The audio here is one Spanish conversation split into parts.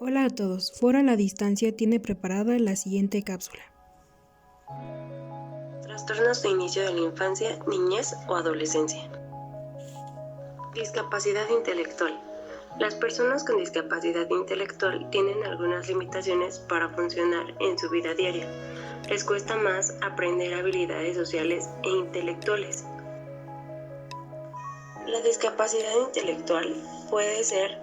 Hola a todos, Foro a la Distancia tiene preparada la siguiente cápsula. Trastornos de inicio de la infancia, niñez o adolescencia. Discapacidad intelectual. Las personas con discapacidad intelectual tienen algunas limitaciones para funcionar en su vida diaria. Les cuesta más aprender habilidades sociales e intelectuales. La discapacidad intelectual puede ser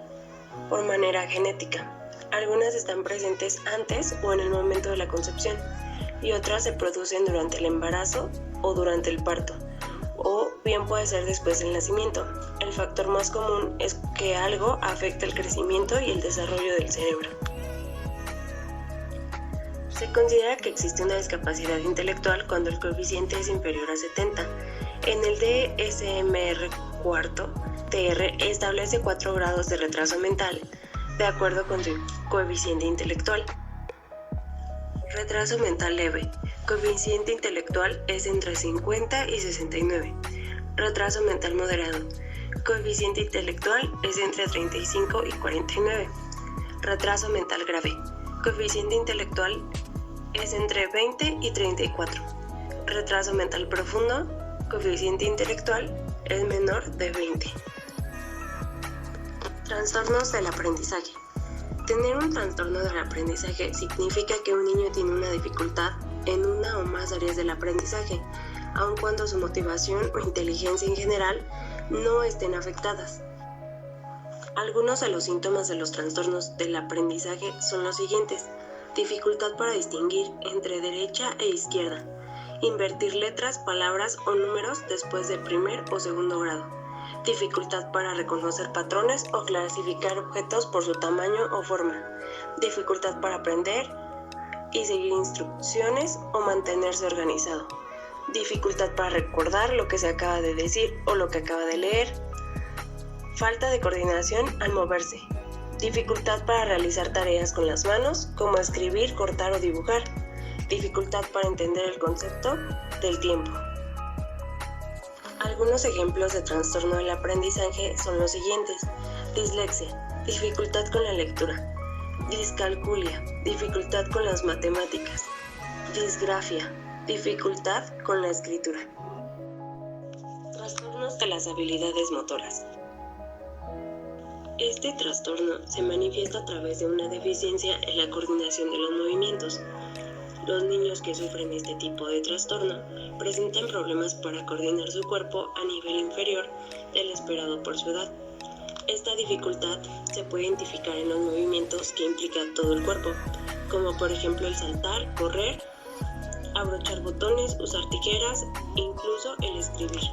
por manera genética. Algunas están presentes antes o en el momento de la concepción y otras se producen durante el embarazo o durante el parto, o bien puede ser después del nacimiento. El factor más común es que algo afecta el crecimiento y el desarrollo del cerebro. Se considera que existe una discapacidad intelectual cuando el coeficiente es inferior a 70. En el DSM-4-TR establece 4 grados de retraso mental de acuerdo con su coeficiente intelectual. Retraso mental leve. Coeficiente intelectual es entre 50 y 69. Retraso mental moderado. Coeficiente intelectual es entre 35 y 49. Retraso mental grave. Coeficiente intelectual es entre 20 y 34. Retraso mental profundo. Coeficiente intelectual es menor de 20. Trastornos del aprendizaje. Tener un trastorno del aprendizaje significa que un niño tiene una dificultad en una o más áreas del aprendizaje, aun cuando su motivación o inteligencia en general no estén afectadas. Algunos de los síntomas de los trastornos del aprendizaje son los siguientes: dificultad para distinguir entre derecha e izquierda, invertir letras, palabras o números después de primer o segundo grado, dificultad para reconocer patrones o clasificar objetos por su tamaño o forma, dificultad para aprender y seguir instrucciones o mantenerse organizado, dificultad para recordar lo que se acaba de decir o lo que acaba de leer, falta de coordinación al moverse, dificultad para realizar tareas con las manos como escribir, cortar o dibujar, dificultad para entender el concepto del tiempo. Algunos ejemplos de trastorno del aprendizaje son los siguientes: dislexia, dificultad con la lectura; discalculia, dificultad con las matemáticas; disgrafia, dificultad con la escritura. Trastornos de las habilidades motoras. Este trastorno se manifiesta a través de una deficiencia en la coordinación de los movimientos. Los niños que sufren este tipo de trastorno presentan problemas para coordinar su cuerpo a nivel inferior del esperado por su edad. Esta dificultad se puede identificar en los movimientos que implican todo el cuerpo, como por ejemplo el saltar, correr, abrochar botones, usar tijeras e incluso el escribir.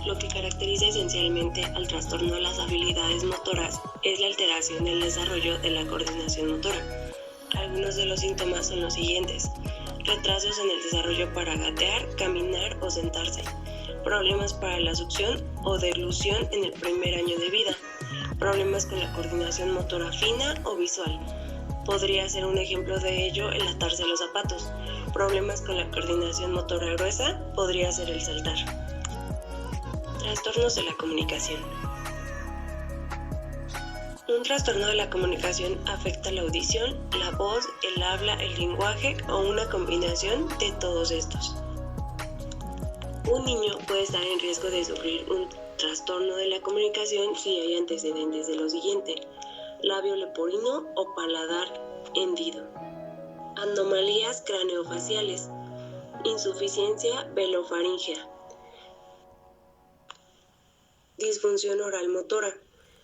Lo que caracteriza esencialmente al trastorno de las habilidades motoras es la alteración del desarrollo de la coordinación motora. Algunos de los síntomas son los siguientes: retrasos en el desarrollo para gatear, caminar o sentarse, problemas para la succión o deglución en el primer año de vida, problemas con la coordinación motora fina o visual. Podría ser un ejemplo de ello el atarse los zapatos. Problemas con la coordinación motora gruesa podría ser el saltar. Trastornos de la comunicación. Un trastorno de la comunicación afecta la audición, la voz, el habla, el lenguaje o una combinación de todos estos. Un niño puede estar en riesgo de sufrir un trastorno de la comunicación si hay antecedentes de lo siguiente: labio leporino o paladar hendido, anomalías craneofaciales, insuficiencia velofaríngea, disfunción oral motora,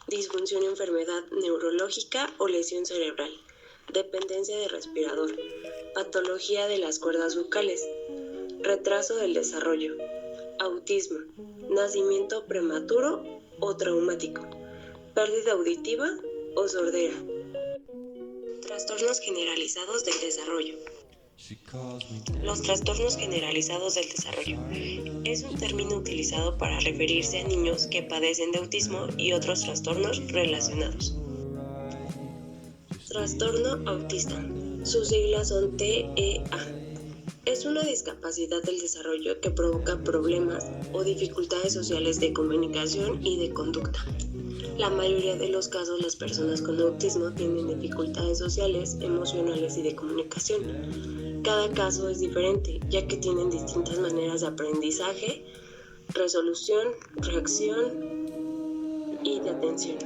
disfunción, enfermedad neurológica o lesión cerebral, dependencia de respirador, patología de las cuerdas vocales, retraso del desarrollo, autismo, nacimiento prematuro o traumático, pérdida auditiva o sordera. Trastornos generalizados del desarrollo. Los trastornos generalizados del desarrollo es un término utilizado para referirse a niños que padecen de autismo y otros trastornos relacionados. Trastorno autista. Sus siglas son TEA. Es una discapacidad del desarrollo que provoca problemas o dificultades sociales de comunicación y de conducta. La mayoría de los casos las personas con autismo tienen dificultades sociales, emocionales y de comunicación. Cada caso es diferente, ya que tienen distintas maneras de aprendizaje, resolución, reacción y de atención.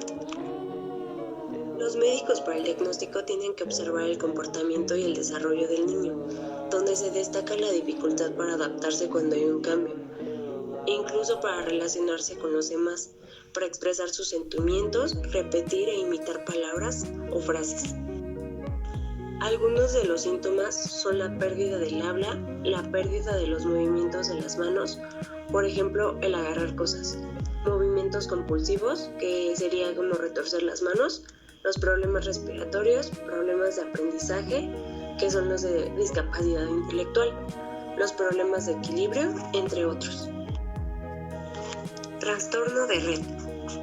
Los médicos para el diagnóstico tienen que observar el comportamiento y el desarrollo del niño, donde se destaca la dificultad para adaptarse cuando hay un cambio, e incluso para relacionarse con los demás, para expresar sus sentimientos, repetir e imitar palabras o frases. Algunos de los síntomas son la pérdida del habla, la pérdida de los movimientos de las manos, por ejemplo, el agarrar cosas, movimientos compulsivos, que sería como retorcer las manos, los problemas respiratorios, problemas de aprendizaje, que son los de discapacidad intelectual, los problemas de equilibrio, entre otros. Trastorno de Rett.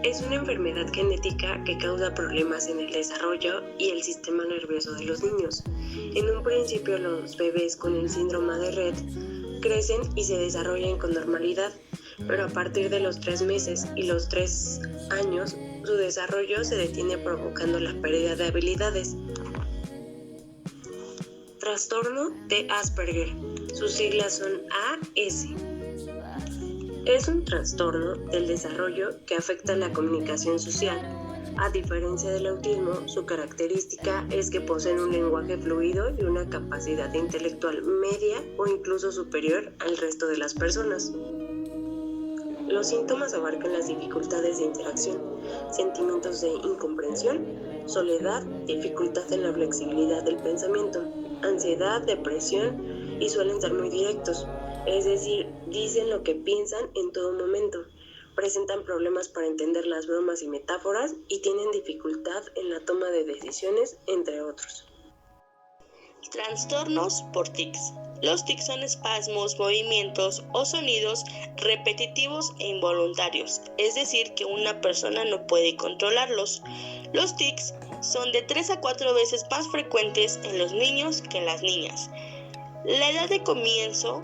Es una enfermedad genética que causa problemas en el desarrollo y el sistema nervioso de los niños. En un principio, los bebés con el síndrome de Rett crecen y se desarrollan con normalidad, pero a partir de los 3 meses y los 3 años, su desarrollo se detiene provocando la pérdida de habilidades. Trastorno de Asperger. Sus siglas son AS. Es un trastorno del desarrollo que afecta la comunicación social. A diferencia del autismo, su característica es que poseen un lenguaje fluido y una capacidad intelectual media o incluso superior al resto de las personas. Los síntomas abarcan las dificultades de interacción, sentimientos de incomprensión, soledad, dificultad en la flexibilidad del pensamiento, ansiedad, depresión y suelen ser muy directos, es decir, dicen lo que piensan en todo momento, presentan problemas para entender las bromas y metáforas y tienen dificultad en la toma de decisiones, entre otros. Trastornos por tics. Los tics son espasmos, movimientos o sonidos repetitivos e involuntarios, es decir, que una persona no puede controlarlos. Los tics son de 3 a 4 veces más frecuentes en los niños que en las niñas. La edad de comienzo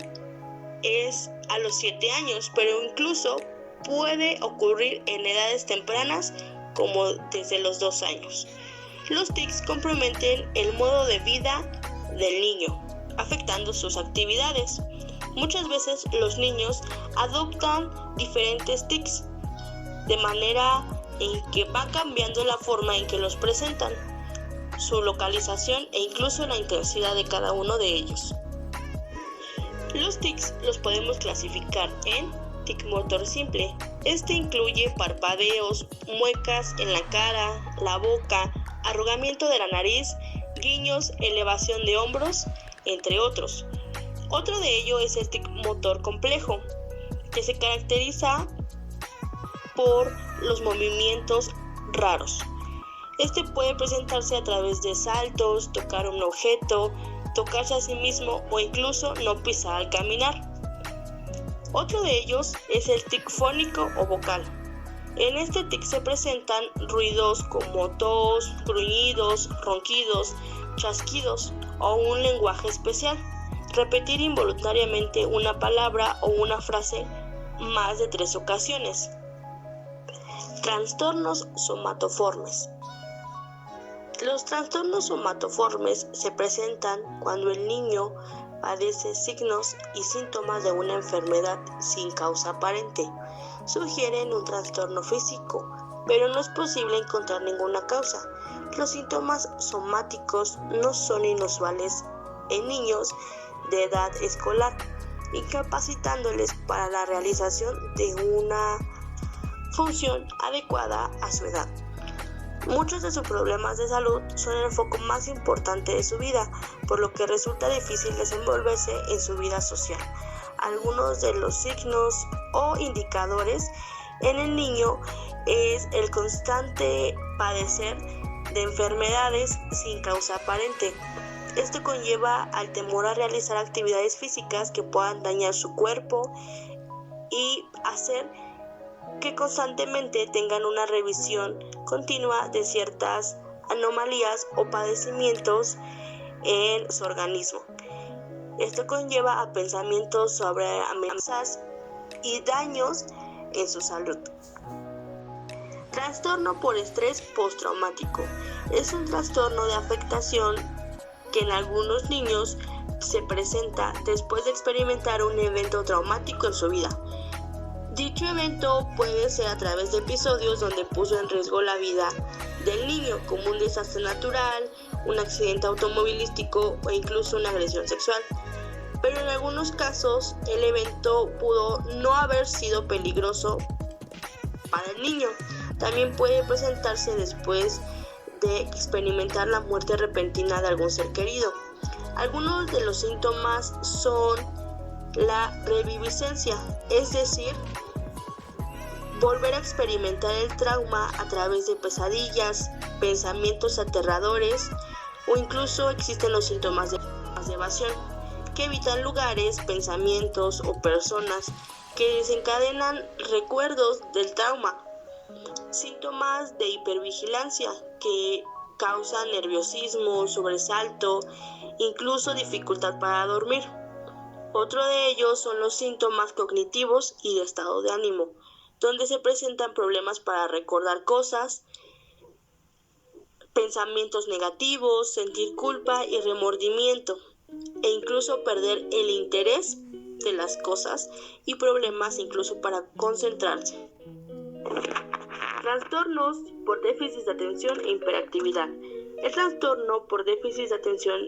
es a los 7 años, pero incluso puede ocurrir en edades tempranas como desde los 2 años. Los tics comprometen el modo de vida del niño, afectando sus actividades. Muchas veces los niños adoptan diferentes tics, de manera en que va cambiando la forma en que los presentan, su localización e incluso la intensidad de cada uno de ellos. Los tics los podemos clasificar en tic motor simple. Este incluye parpadeos, muecas en la cara, la boca, arrugamiento de la nariz, guiños, elevación de hombros, entre otros. Otro de ellos es el tic motor complejo, que se caracteriza por los movimientos raros. Este puede presentarse a través de saltos, tocar un objeto, tocarse a sí mismo o incluso no pisar al caminar. Otro de ellos es el tic fónico o vocal. En este tic se presentan ruidos como tos, gruñidos, ronquidos, chasquidos o un lenguaje especial. Repetir involuntariamente una palabra o una frase más de 3 ocasiones. Trastornos somatoformes. Los trastornos somatoformes se presentan cuando el niño padece signos y síntomas de una enfermedad sin causa aparente. Sugieren un trastorno físico, pero no es posible encontrar ninguna causa. Los síntomas somáticos no son inusuales en niños de edad escolar, incapacitándoles para la realización de una función adecuada a su edad. Muchos de sus problemas de salud son el foco más importante de su vida, por lo que resulta difícil desenvolverse en su vida social. Algunos de los signos o indicadores en el niño es el constante padecer de enfermedades sin causa aparente. Esto conlleva al temor a realizar actividades físicas que puedan dañar su cuerpo y hacer que constantemente tengan una revisión continua de ciertas anomalías o padecimientos en su organismo. Esto conlleva a pensamientos sobre amenazas y daños en su salud. Trastorno por estrés postraumático. Es un trastorno de afectación que en algunos niños se presenta después de experimentar un evento traumático en su vida. Dicho evento puede ser a través de episodios donde puso en riesgo la vida del niño, como un desastre natural, un accidente automovilístico o incluso una agresión sexual. Pero en algunos casos el evento pudo no haber sido peligroso para el niño. También puede presentarse después de experimentar la muerte repentina de algún ser querido. Algunos de los síntomas son la reviviscencia, es decir, volver a experimentar el trauma a través de pesadillas, pensamientos aterradores o incluso existen los síntomas de evasión, que evitan lugares, pensamientos o personas que desencadenan recuerdos del trauma. Síntomas de hipervigilancia que causan nerviosismo, sobresalto, incluso dificultad para dormir. Otro de ellos son los síntomas cognitivos y de estado de ánimo, donde se presentan problemas para recordar cosas, pensamientos negativos, sentir culpa y remordimiento, e incluso perder el interés de las cosas y problemas incluso para concentrarse. Trastornos por déficit de atención e hiperactividad. El trastorno por déficit de atención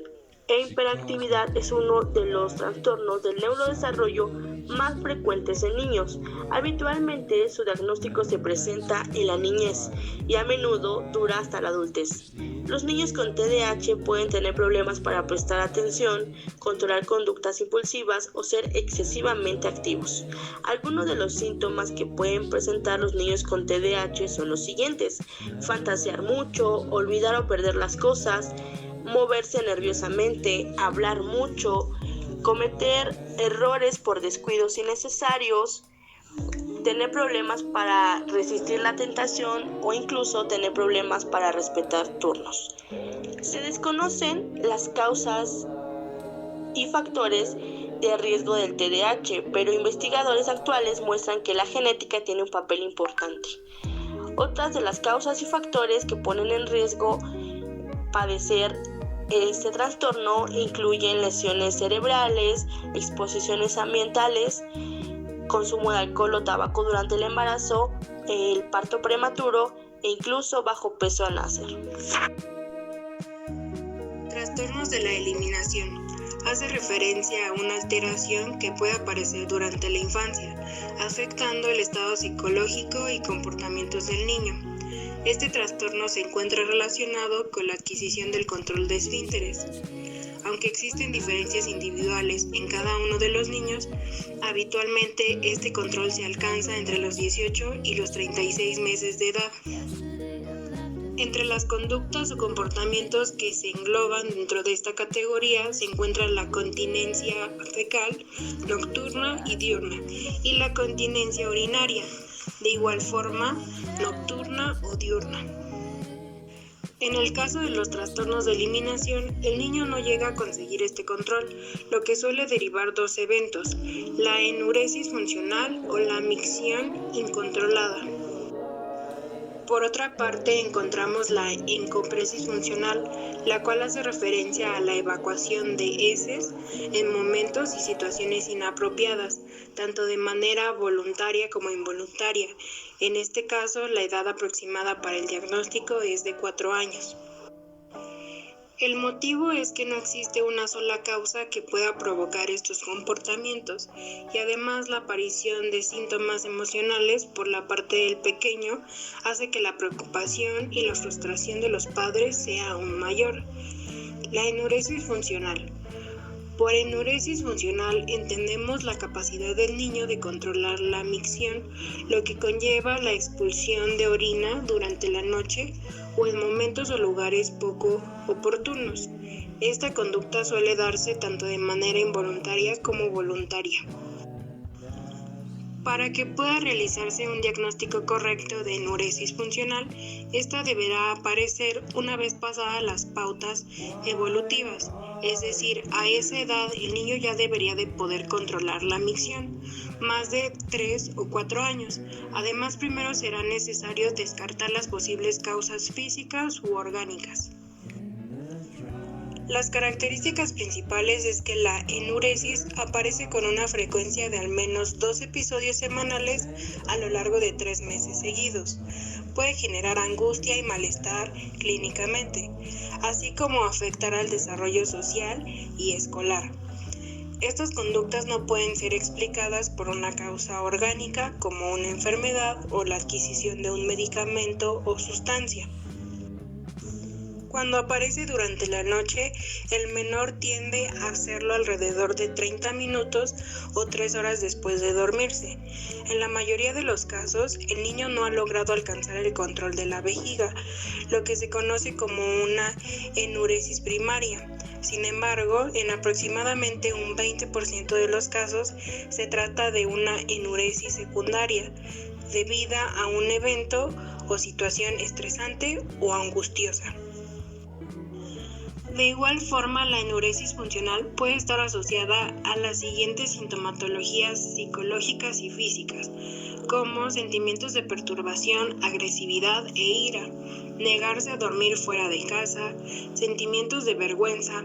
e hiperactividad es uno de los trastornos del neurodesarrollo más frecuentes en niños. Habitualmente su diagnóstico se presenta en la niñez y a menudo dura hasta la adultez. Los niños con TDAH pueden tener problemas para prestar atención, controlar conductas impulsivas o ser excesivamente activos. Algunos de los síntomas que pueden presentar los niños con TDAH son los siguientes: fantasear mucho, olvidar o perder las cosas, moverse nerviosamente, hablar mucho, cometer errores por descuidos innecesarios, tener problemas para resistir la tentación o incluso tener problemas para respetar turnos. Se desconocen las causas y factores de riesgo del TDAH, pero investigadores actuales muestran que la genética tiene un papel importante. Otras de las causas y factores que ponen en riesgo padecer este trastorno incluyen lesiones cerebrales, exposiciones ambientales, consumo de alcohol o tabaco durante el embarazo, el parto prematuro e incluso bajo peso al nacer. Trastornos de la eliminación. Hace referencia a una alteración que puede aparecer durante la infancia, afectando el estado psicológico y comportamientos del niño. Este trastorno se encuentra relacionado con la adquisición del control de esfínteres. Aunque existen diferencias individuales en cada uno de los niños, habitualmente este control se alcanza entre los 18 y los 36 meses de edad. Entre las conductas o comportamientos que se engloban dentro de esta categoría se encuentran la continencia fecal, nocturna y diurna, y la continencia urinaria, de igual forma, nocturna o diurna. En el caso de los trastornos de eliminación, el niño no llega a conseguir este control, lo que suele derivar dos eventos: la enuresis funcional o la micción incontrolada. Por otra parte, encontramos la encopresis funcional, la cual hace referencia a la evacuación de heces en momentos y situaciones inapropiadas, tanto de manera voluntaria como involuntaria. En este caso, la edad aproximada para el diagnóstico es de 4 años. El motivo es que no existe una sola causa que pueda provocar estos comportamientos, y además la aparición de síntomas emocionales por la parte del pequeño hace que la preocupación y la frustración de los padres sea aún mayor. La enuresis funcional. Por enuresis funcional entendemos la capacidad del niño de controlar la micción, lo que conlleva la expulsión de orina durante la noche o en momentos o lugares poco oportunos. Esta conducta suele darse tanto de manera involuntaria como voluntaria. Para que pueda realizarse un diagnóstico correcto de enuresis funcional, esta deberá aparecer una vez pasadas las pautas evolutivas Es decir, a esa edad el niño ya debería de poder controlar la micción, más de 3 o 4 años. Además, primero será necesario descartar las posibles causas físicas u orgánicas. Las características principales es que la enuresis aparece con una frecuencia de al menos 2 episodios semanales a lo largo de 3 meses seguidos. Puede generar angustia y malestar clínicamente, así como afectar al desarrollo social y escolar. Estas conductas no pueden ser explicadas por una causa orgánica como una enfermedad o la adquisición de un medicamento o sustancia. Cuando aparece durante la noche, el menor tiende a hacerlo alrededor de 30 minutos o 3 horas después de dormirse. En la mayoría de los casos, el niño no ha logrado alcanzar el control de la vejiga, lo que se conoce como una enuresis primaria. Sin embargo, en aproximadamente un 20% de los casos, se trata de una enuresis secundaria, debida a un evento o situación estresante o angustiosa. De igual forma, la enuresis funcional puede estar asociada a las siguientes sintomatologías psicológicas y físicas, como sentimientos de perturbación, agresividad e ira, negarse a dormir fuera de casa, sentimientos de vergüenza,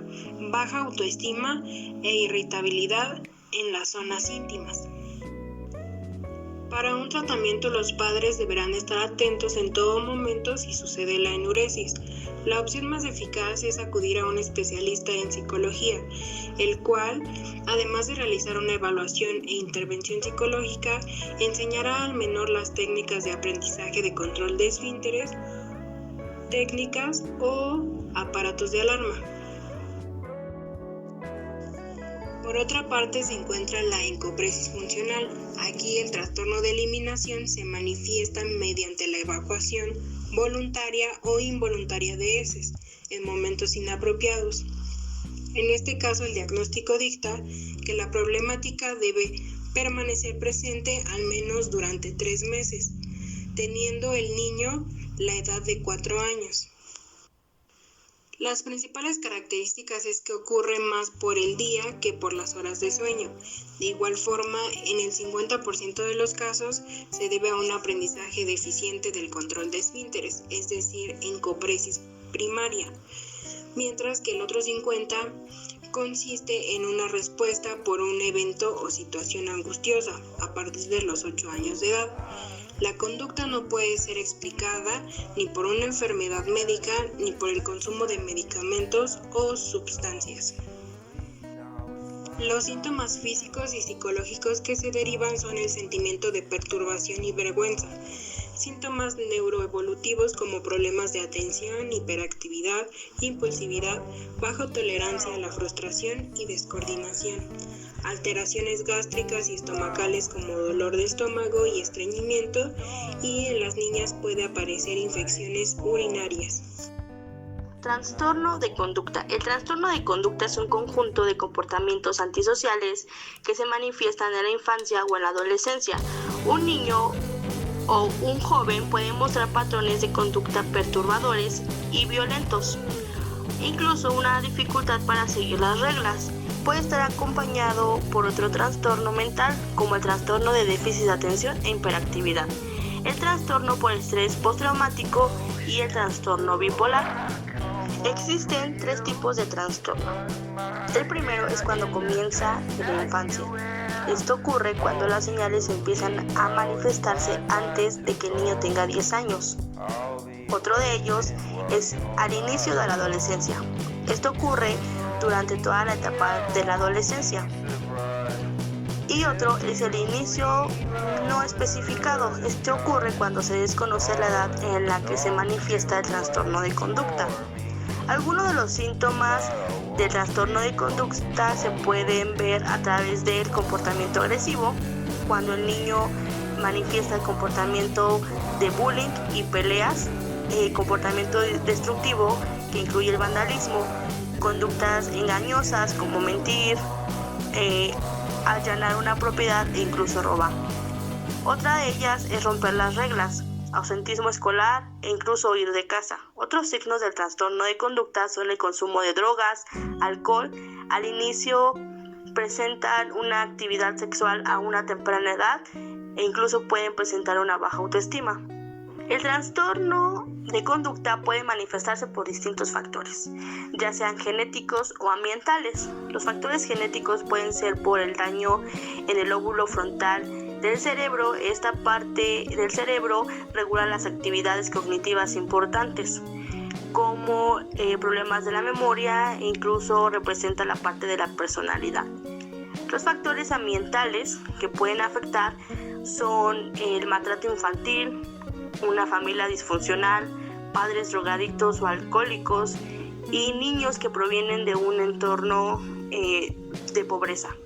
baja autoestima e irritabilidad en las zonas íntimas. Para un tratamiento, los padres deberán estar atentos en todo momento si sucede la enuresis. La opción más eficaz es acudir a un especialista en psicología, el cual, además de realizar una evaluación e intervención psicológica, enseñará al menor las técnicas de aprendizaje de control de esfínteres, técnicas o aparatos de alarma. Por otra parte, se encuentra la encopresis funcional. Aquí el trastorno de eliminación se manifiesta mediante la evacuación voluntaria o involuntaria de heces en momentos inapropiados. En este caso, el diagnóstico dicta que la problemática debe permanecer presente al menos durante 3 meses, teniendo el niño la edad de 4 años. Las principales características es que ocurre más por el día que por las horas de sueño. De igual forma, en el 50% de los casos se debe a un aprendizaje deficiente del control de esfínteres, es decir, encopresis primaria, mientras que el otro 50% consiste en una respuesta por un evento o situación angustiosa a partir de los 8 años de edad. La conducta no puede ser explicada ni por una enfermedad médica ni por el consumo de medicamentos o sustancias. Los síntomas físicos y psicológicos que se derivan son el sentimiento de perturbación y vergüenza, síntomas neuroevolutivos como problemas de atención, hiperactividad, impulsividad, baja tolerancia a la frustración y descoordinación, alteraciones gástricas y estomacales como dolor de estómago y estreñimiento, y en las niñas puede aparecer infecciones urinarias. Trastorno de conducta. El trastorno de conducta es un conjunto de comportamientos antisociales que se manifiestan en la infancia o en la adolescencia. Un niño o un joven puede mostrar patrones de conducta perturbadores y violentos, incluso una dificultad para seguir las reglas. Puede estar acompañado por otro trastorno mental, como el trastorno de déficit de atención e hiperactividad, el trastorno por estrés postraumático y el trastorno bipolar. Existen 3 tipos de trastorno. El primero es cuando comienza en la infancia. Esto ocurre cuando las señales empiezan a manifestarse antes de que el niño tenga 10 años. Otro de ellos es al inicio de la adolescencia. Esto ocurre durante toda la etapa de la adolescencia. Y otro es el inicio no especificado. Este ocurre cuando se desconoce la edad en la que se manifiesta el trastorno de conducta. Algunos de los síntomas del trastorno de conducta se pueden ver a través del comportamiento agresivo, cuando el niño manifiesta el comportamiento de bullying y peleas, comportamiento destructivo que incluye el vandalismo, conductas engañosas como mentir, allanar una propiedad e incluso robar. Otra de ellas es romper las reglas. ausentismo escolar e incluso huir de casa. Otros signos del trastorno de conducta son el consumo de drogas, alcohol. Al inicio presentan una actividad sexual a una temprana edad e incluso pueden presentar una baja autoestima. El trastorno de conducta puede manifestarse por distintos factores, ya sean genéticos o ambientales. Los factores genéticos pueden ser por el daño en el lóbulo frontal del cerebro. Esta parte del cerebro regula las actividades cognitivas importantes, como problemas de la memoria e incluso representa la parte de la personalidad. Los factores ambientales que pueden afectar son el maltrato infantil, una familia disfuncional, padres drogadictos o alcohólicos y niños que provienen de un entorno de pobreza.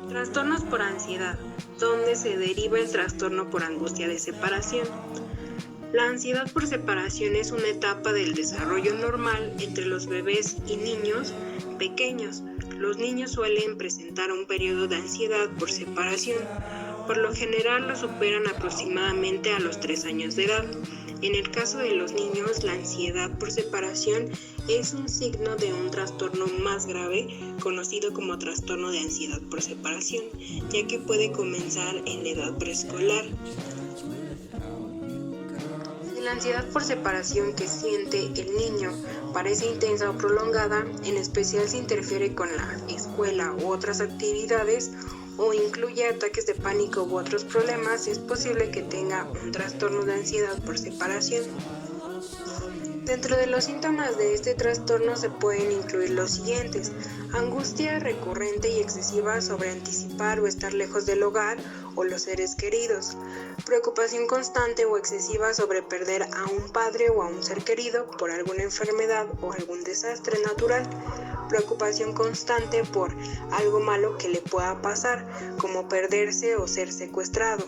Trastornos por ansiedad, donde se deriva el trastorno por angustia de separación. La ansiedad por separación es una etapa del desarrollo normal entre los bebés y niños pequeños. Los niños suelen presentar un periodo de ansiedad por separación. Por lo general lo superan aproximadamente a los 3 años de edad. En el caso de los niños, la ansiedad por separación es un signo de un trastorno más grave, conocido como trastorno de ansiedad por separación, ya que puede comenzar en la edad preescolar. Si la ansiedad por separación que siente el niño parece intensa o prolongada, en especial si interfiere con la escuela u otras actividades, o incluye ataques de pánico u otros problemas, es posible que tenga un trastorno de ansiedad por separación. Dentro de los síntomas de este trastorno se pueden incluir los siguientes: angustia recurrente y excesiva sobre anticipar o estar lejos del hogar o los seres queridos, preocupación constante o excesiva sobre perder a un padre o a un ser querido por alguna enfermedad o algún desastre natural, preocupación constante por algo malo que le pueda pasar, como perderse o ser secuestrado,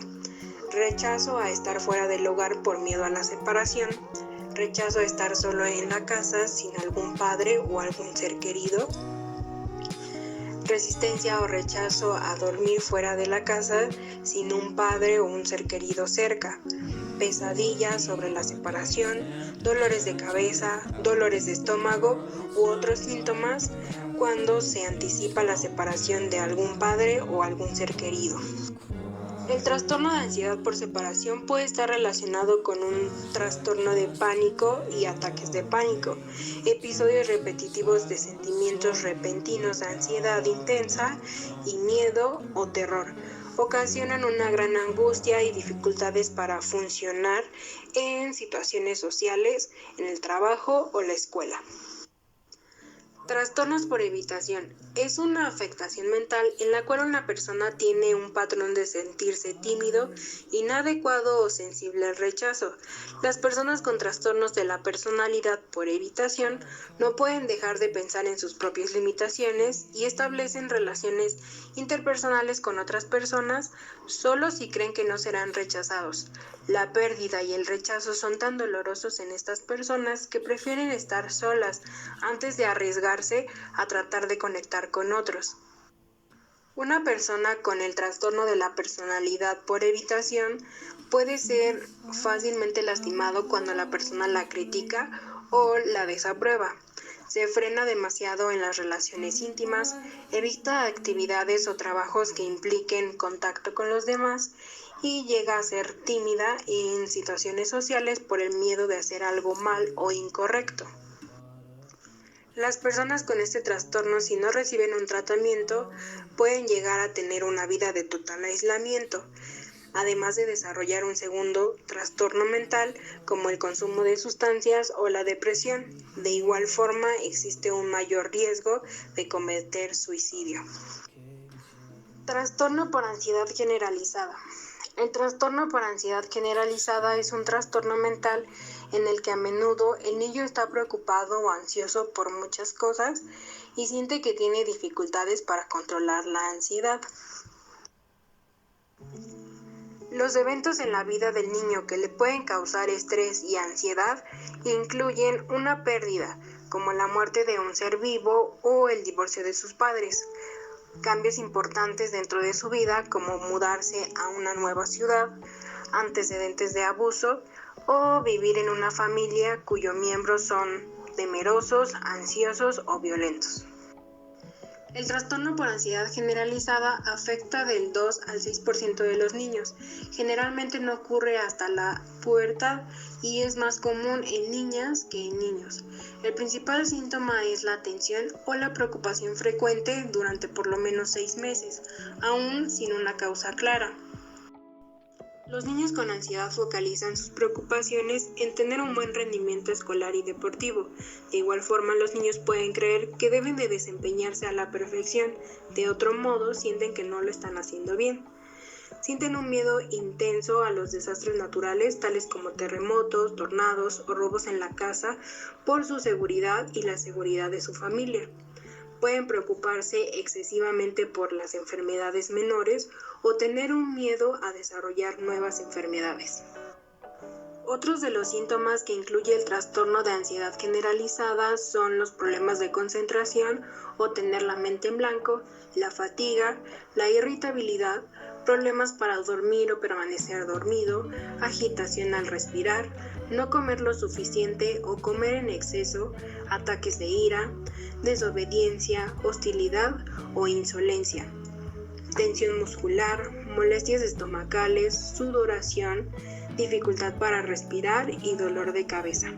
rechazo a estar fuera del hogar por miedo a la separación, rechazo a estar solo en la casa sin algún padre o algún ser querido, resistencia o rechazo a dormir fuera de la casa sin un padre o un ser querido cerca, pesadillas sobre la separación, dolores de cabeza, dolores de estómago u otros síntomas cuando se anticipa la separación de algún padre o algún ser querido. El trastorno de ansiedad por separación puede estar relacionado con un trastorno de pánico y ataques de pánico, episodios repetitivos de sentimientos repentinos de ansiedad intensa y miedo o terror. Ocasionan una gran angustia y dificultades para funcionar en situaciones sociales, en el trabajo o la escuela. Trastornos por evitación. Es una afectación mental en la cual una persona tiene un patrón de sentirse tímido, inadecuado o sensible al rechazo. Las personas con trastornos de la personalidad por evitación no pueden dejar de pensar en sus propias limitaciones y establecen relaciones interpersonales con otras personas solo si creen que no serán rechazados. La pérdida y el rechazo son tan dolorosos en estas personas que prefieren estar solas antes de arriesgarse a tratar de conectar con otros. Una persona con el trastorno de la personalidad por evitación puede ser fácilmente lastimado cuando la persona la critica o la desaprueba. Se frena demasiado en las relaciones íntimas, evita actividades o trabajos que impliquen contacto con los demás y llega a ser tímida en situaciones sociales por el miedo de hacer algo mal o incorrecto. Las personas con este trastorno, si no reciben un tratamiento, pueden llegar a tener una vida de total aislamiento, además de desarrollar un segundo trastorno mental como el consumo de sustancias o la depresión. De igual forma, existe un mayor riesgo de cometer suicidio. Trastorno por ansiedad generalizada. El trastorno por ansiedad generalizada es un trastorno mental en el que a menudo el niño está preocupado o ansioso por muchas cosas y siente que tiene dificultades para controlar la ansiedad. Los eventos en la vida del niño que le pueden causar estrés y ansiedad incluyen una pérdida, como la muerte de un ser vivo o el divorcio de sus padres, cambios importantes dentro de su vida como mudarse a una nueva ciudad, antecedentes de abuso o vivir en una familia cuyos miembros son temerosos, ansiosos o violentos. El trastorno por ansiedad generalizada afecta del 2 al 6% de los niños. Generalmente no ocurre hasta la pubertad y es más común en niñas que en niños. El principal síntoma es la tensión o la preocupación frecuente durante por lo menos 6 meses, aún sin una causa clara. Los niños con ansiedad focalizan sus preocupaciones en tener un buen rendimiento escolar y deportivo. De igual forma, los niños pueden creer que deben de desempeñarse a la perfección. De otro modo, sienten que no lo están haciendo bien. Sienten un miedo intenso a los desastres naturales, tales como terremotos, tornados o robos en la casa, por su seguridad y la seguridad de su familia. Pueden preocuparse excesivamente por las enfermedades menores o tener un miedo a desarrollar nuevas enfermedades. Otros de los síntomas que incluye el trastorno de ansiedad generalizada son los problemas de concentración o tener la mente en blanco, la fatiga, la irritabilidad, problemas para dormir o permanecer dormido, agitación al respirar, no comer lo suficiente o comer en exceso, ataques de ira, desobediencia, hostilidad o insolencia, tensión muscular, molestias estomacales, sudoración, dificultad para respirar y dolor de cabeza.